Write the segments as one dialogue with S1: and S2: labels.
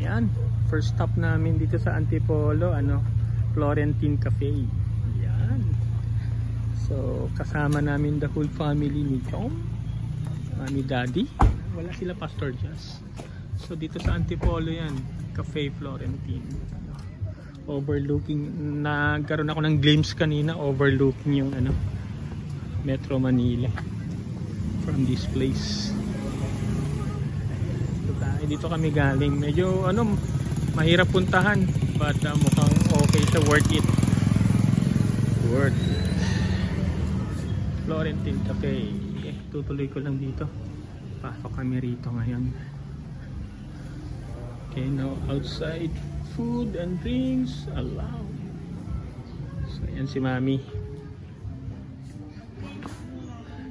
S1: Yan, first stop namin dito sa Antipolo, Florentine Cafe. Yan. So, kasama namin the whole family ni Tom, Mami, Daddy. Wala sila, Pastor Jazz. So, dito sa Antipolo yan, Cafe Florentine. Overlooking, nagkaroon ako ng glimpse kanina, overlooking yung Metro Manila from this place. Dito kami galing. Medyo mahirap puntahan, but mukhang okay siya, worth it. Worth it. Florentine Cafe. Okay, tutuloy ko lang dito. Pasok kami rito ngayon. Okay, now outside food and drinks allowed. So yan si Mami.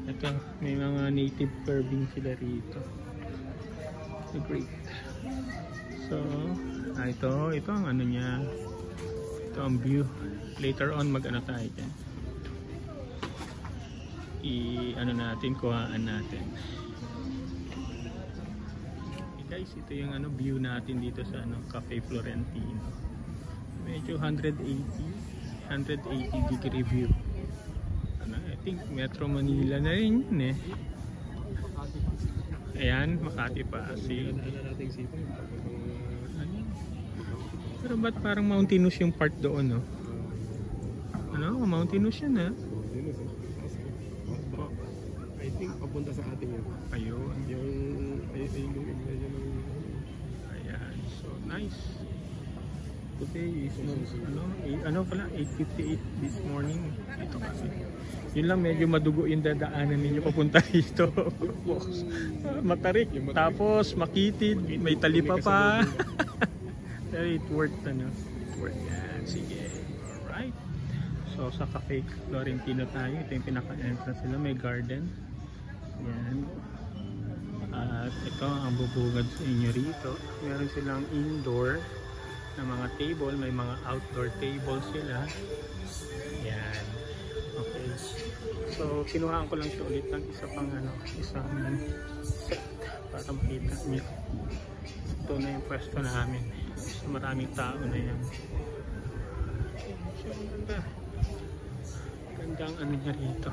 S1: Ito, may mga native carving sila rito. Great. So, ito ang niya. Ito ang view. Later on tayo dyan. Kuhaan natin. Okay guys, ito yung view natin dito sa Cafe Florentino. Medyo 180 degree view. I think Metro Manila na rin yun eh. Ayan, Makati Pasig. Pero ba't parang mountainous yung part doon, no? Mountainous yan, ha?
S2: I think papunta sa atin yun.
S1: Ayun.
S2: Ayan,
S1: so nice. Today is pala, 8:58 this morning. Ito kasi. Yun lang, medyo madugo yung dadaanan ninyo papunta dito. Matarik, tapos makitid, may talipa pa. Pero it worked, worked yan. Sige, alright. So sa Cafe Florentino tayo. Ito yung pinaka-entrance nila, may garden. Yan. At ito ang bubungad sa inyo rito. Meron silang indoor na mga table, may mga outdoor table sila. Yan. Okay. So, kinuhaan ko lang siya ulit ng isang set para makita niyo. Ito na yung pwesto namin. So, maraming tao na yan. So, ganda. Gandang niya rito.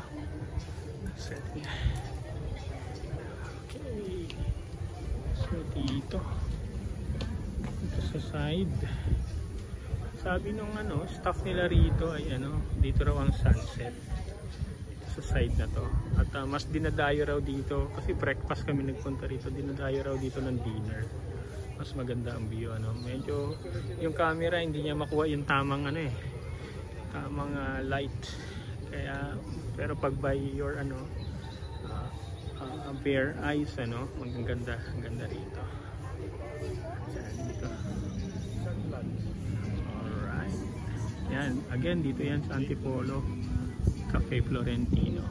S1: Set niya. Okay. So, dito sa side. Sabi nung staff nila rito ay dito raw ang sunset. Sa side na to. At mas dinadayo raw dito kasi breakfast kami nagpunta rito. Dinadayo raw dito ng dinner. Mas maganda ang view Medyo yung camera hindi niya makuha yung tamang tamang light. Kaya pero pag by your bare eyes maganda, ang ganda rito. Yan dito. Alright. Yan, again dito yan sa Antipolo Cafe Florentino.